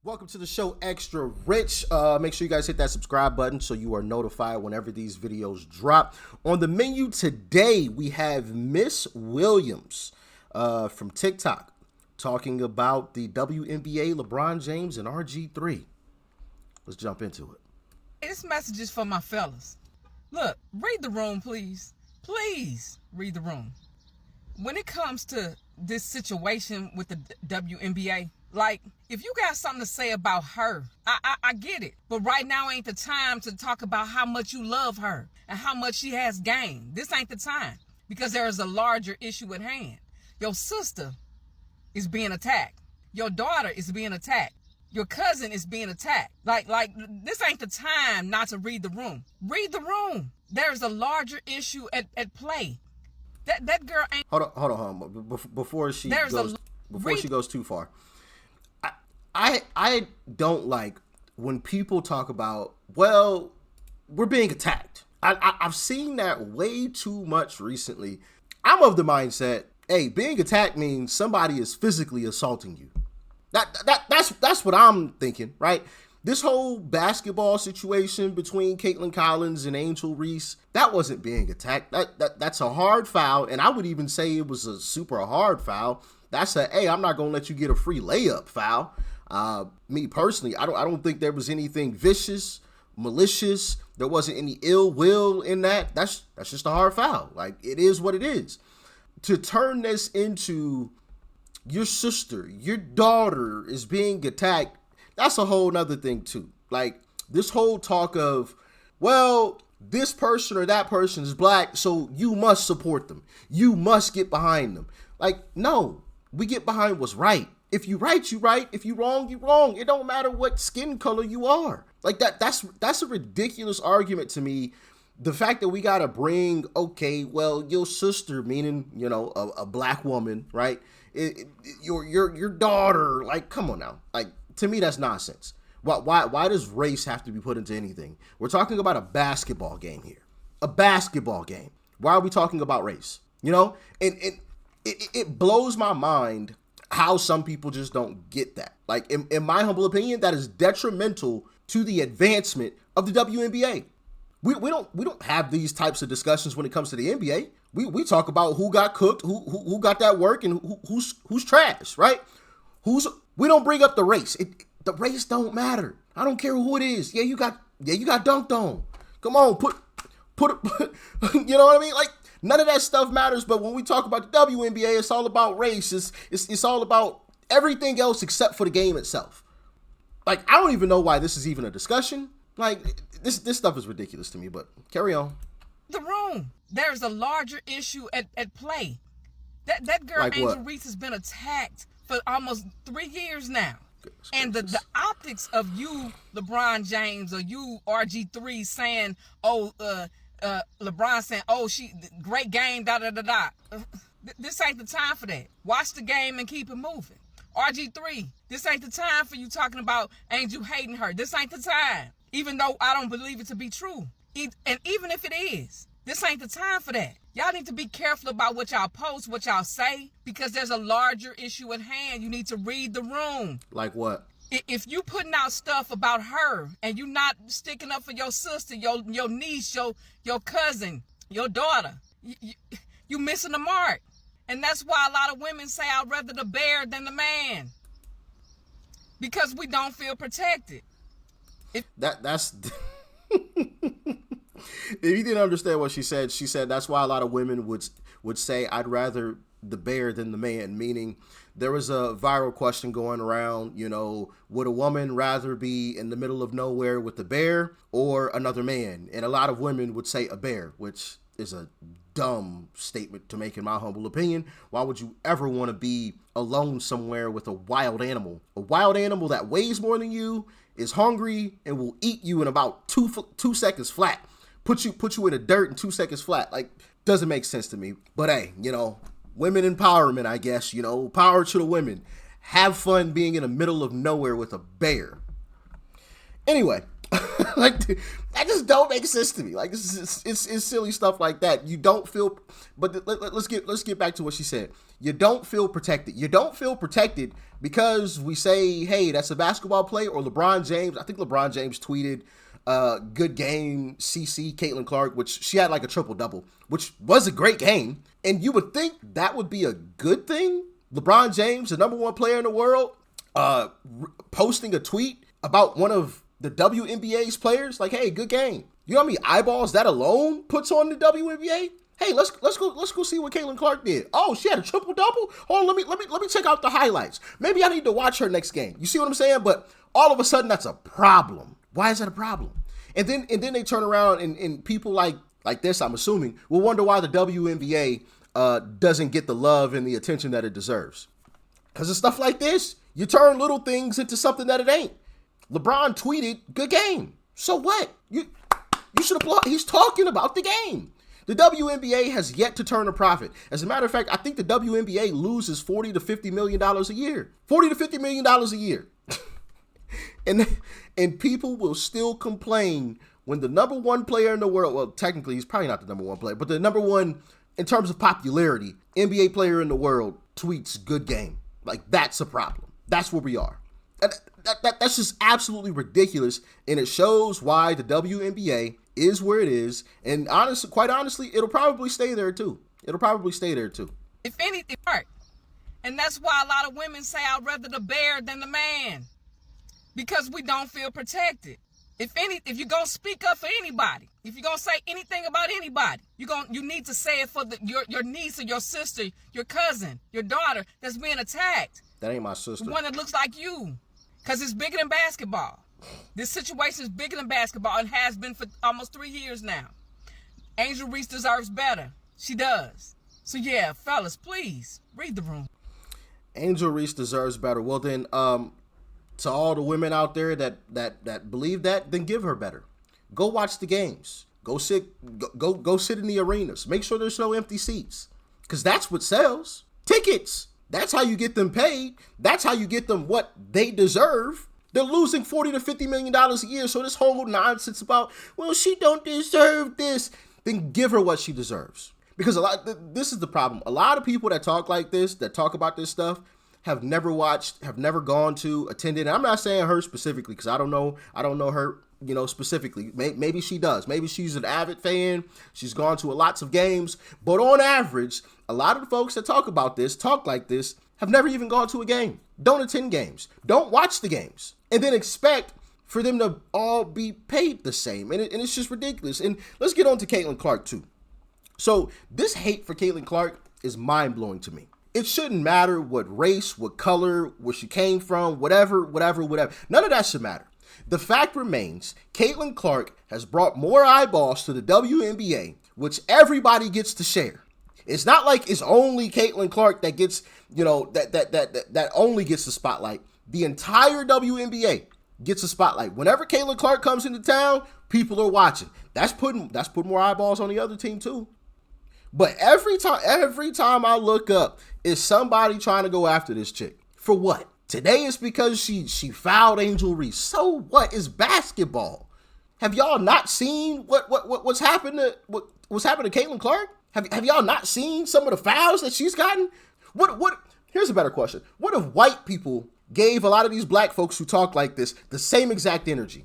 Welcome to the show, Extra Rich. Make sure you guys hit that subscribe button so you are notified whenever these videos drop. On the menu today, we have Miss Williams from TikTok talking about the WNBA, LeBron James, and RG3. Let's jump into it. This message is for my fellas. Look, read the room, please. Please read the room. When it comes to this situation with the WNBA, like, if you got something to say about her, I get it. But right now ain't the time to talk about how much you love her and how much she has gained. This ain't the time because there is a larger issue at hand. Your sister is being attacked. Your daughter is being attacked. Your cousin is being attacked. Like this ain't the time not to read the room. Read the room. There's a larger issue at play. That girl ain't. Hold on. Before she goes too far. I don't like when people talk about, well, we're being attacked. I've seen that way too much recently. I'm of the mindset, hey, being attacked means somebody is physically assaulting you. That's what I'm thinking, right? This whole basketball situation between Caitlin Collins and Angel Reese, that wasn't being attacked. That's a hard foul, and I would even say it was a super hard foul. That's a, hey, I'm not gonna let you get a free layup foul. Me personally, I don't think there was anything vicious, malicious. There wasn't any ill will in that. That's just a hard foul. Like, it is what it is. To turn this into your sister, your daughter is being attacked, that's a whole nother thing too. Like, this whole talk of, well, this person or that person is black, so you must support them. You must get behind them. Like, no, we get behind what's right. If you right, you right. If you wrong, you wrong. It don't matter what skin color you are. Like, that's a ridiculous argument to me. The fact that we gotta bring, okay, well, your sister, meaning, you know, a black woman, right? Your daughter, like, come on now. Like, to me, that's nonsense. Why does race have to be put into anything? We're talking about a basketball game here. A basketball game. Why are we talking about race? You know? And it blows my mind how some people just don't get that. Like, in my humble opinion, that is detrimental to the advancement of the WNBA. We don't have these types of discussions when it comes to the NBA. We talk about who got cooked, who got that work, and who's trash, right? We don't bring up the race. The race don't matter. I don't care who it is. Yeah, you got dunked on. Come on, put you know what I mean? Like, none of that stuff matters, but when we talk about the WNBA, it's all about race. It's all about everything else except for the game itself. Like, I don't even know why this is even a discussion. Like, this stuff is ridiculous to me, but carry on. The room. There's a larger issue at play. That girl, like, Angel Reese, has been attacked for almost 3 years now. And the optics of you, LeBron James, or you, RG3, saying, LeBron saying, oh, she great game, da-da-da-da. This ain't the time for that. Watch the game and keep it moving. RG3, this ain't the time for you talking about Angel hating her. This ain't the time. Even though I don't believe it to be true. And even if it is, this ain't the time for that. Y'all need to be careful about what y'all post, what y'all say, because there's a larger issue at hand. You need to read the room. Like what? If you putting out stuff about her and you not sticking up for your sister, your niece, your cousin, your daughter, you missing the mark. And that's why a lot of women say, I'd rather the bear than the man. Because we don't feel protected. That's if you didn't understand what she said that's why a lot of women would say, I'd rather the bear than the man, meaning there was a viral question going around, you know, would a woman rather be in the middle of nowhere with the bear or another man? And a lot of women would say a bear, which is a dumb statement to make in my humble opinion. Why would you ever want to be alone somewhere with a wild animal? A wild animal that weighs more than you, is hungry, and will eat you in about 2 seconds flat. Put you in the dirt in 2 seconds flat. Like, doesn't make sense to me. But hey, you know, women empowerment, I guess, you know, power to the women. Have fun being in the middle of nowhere with a bear. Anyway, like that just don't make sense to me. Like it's silly stuff like that. You don't feel, but let's get back to what she said. You don't feel protected. You don't feel protected because we say, hey, that's a basketball player, or LeBron James. I think LeBron James tweeted, good game, CC, Caitlin Clark, which she had like a triple-double, which was a great game. And you would think that would be a good thing. LeBron James, the number one player in the world, posting a tweet about one of the WNBA's players, like, hey, good game. You know how many eyeballs that alone puts on the WNBA? Hey, let's go see what Caitlin Clark did. Oh, she had a triple-double? Hold on, let me check out the highlights. Maybe I need to watch her next game. You see what I'm saying? But all of a sudden, that's a problem. Why is that a problem? And then they turn around and people like this, I'm assuming, will wonder why the WNBA doesn't get the love and the attention that it deserves. Because of stuff like this, you turn little things into something that it ain't. LeBron tweeted, good game. So what? You should applaud. He's talking about the game. The WNBA has yet to turn a profit. As a matter of fact, I think the WNBA loses $40 to $50 million a year. $40 to $50 million a year. And people will still complain when the number one player in the world, well, technically he's probably not the number one player, but the number one in terms of popularity, NBA player in the world tweets good game. Like, that's a problem. That's where we are. And that's just absolutely ridiculous. And it shows why the WNBA is where it is. And quite honestly, it'll probably stay there too. If anything, right. And that's why a lot of women say I'd rather the bear than the man. Because we don't feel protected. If you're going to speak up for anybody, if you're going to say anything about anybody, you need to say it for your niece or your sister, your cousin, your daughter that's being attacked. That ain't my sister. The one that looks like you. Because it's bigger than basketball. This situation is bigger than basketball and has been for almost 3 years now. Angel Reese deserves better. She does. So yeah, fellas, please, read the room. Angel Reese deserves better. Well then, to all the women out there that believe that, then give her better. Go watch the games. Go sit in the arenas. Make sure there's no empty seats. Because that's what sells. Tickets. That's how you get them paid. That's how you get them what they deserve. They're losing $40 to $50 million a year. So this whole nonsense about, well, she don't deserve this. Then give her what she deserves. Because this is the problem. A lot of people that talk like this, that talk about this stuff, have never watched, have never gone to, attended. And I'm not saying her specifically because I don't know her, specifically. Maybe she does. Maybe she's an avid fan. She's gone to lots of games. But on average, a lot of the folks that talk like this, have never even gone to a game. Don't attend games. Don't watch the games. And then expect for them to all be paid the same. And it's just ridiculous. And let's get on to Caitlin Clark too. So this hate for Caitlin Clark is mind-blowing to me. It shouldn't matter what race, what color, where she came from, whatever. None of that should matter. The fact remains, Caitlin Clark has brought more eyeballs to the WNBA, which everybody gets to share. It's not like it's only Caitlin Clark that gets, that only gets the spotlight. The entire WNBA gets a spotlight. Whenever Caitlin Clark comes into town, people are watching. That's putting more eyeballs on the other team too. But every time I look up, is somebody trying to go after this chick. For what? Today it's because she fouled Angel Reese. So what? Is basketball. Have y'all not seen what's happened to Caitlin Clark? Have y'all not seen some of the fouls that she's gotten? What? Here's a better question. What if white people gave a lot of these black folks who talk like this the same exact energy?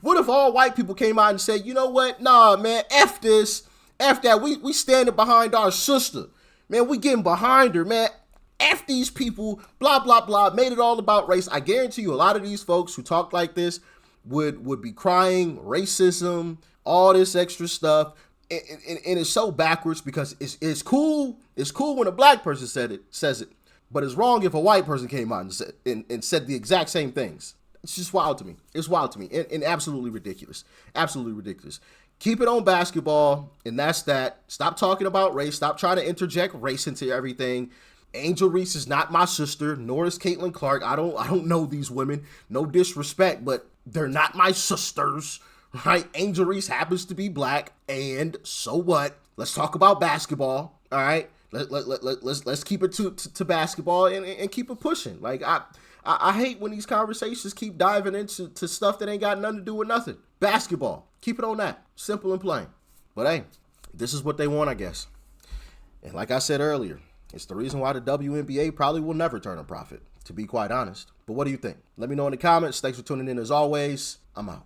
What if all white people came out and said, you know what? Nah, man, F this. F that. We standing behind our sister. Man, we getting behind her, man. F these people, blah, blah, blah. Made it all about race. I guarantee you a lot of these folks who talk like this would be crying racism, all this extra stuff. And it's so backwards because it's cool. It's cool when a black person says it, but it's wrong if a white person came out and said the exact same things. It's just wild to me. It's wild to me and absolutely ridiculous. Absolutely ridiculous. Keep it on basketball, and that's that. Stop talking about race. Stop trying to interject race into everything. Angel Reese is not my sister, nor is Caitlin Clark. I don't know these women. No disrespect, but they're not my sisters, right? Angel Reese happens to be black, and so what? Let's talk about basketball, all right? Let's keep it to basketball and keep it pushing. Like I hate when these conversations keep diving into stuff that ain't got nothing to do with nothing. Basketball. Keep it on that. Simple and plain. But hey, this is what they want, I guess. And like I said earlier, it's the reason why the WNBA probably will never turn a profit, to be quite honest. But what do you think? Let me know in the comments. Thanks for tuning in as always. I'm out.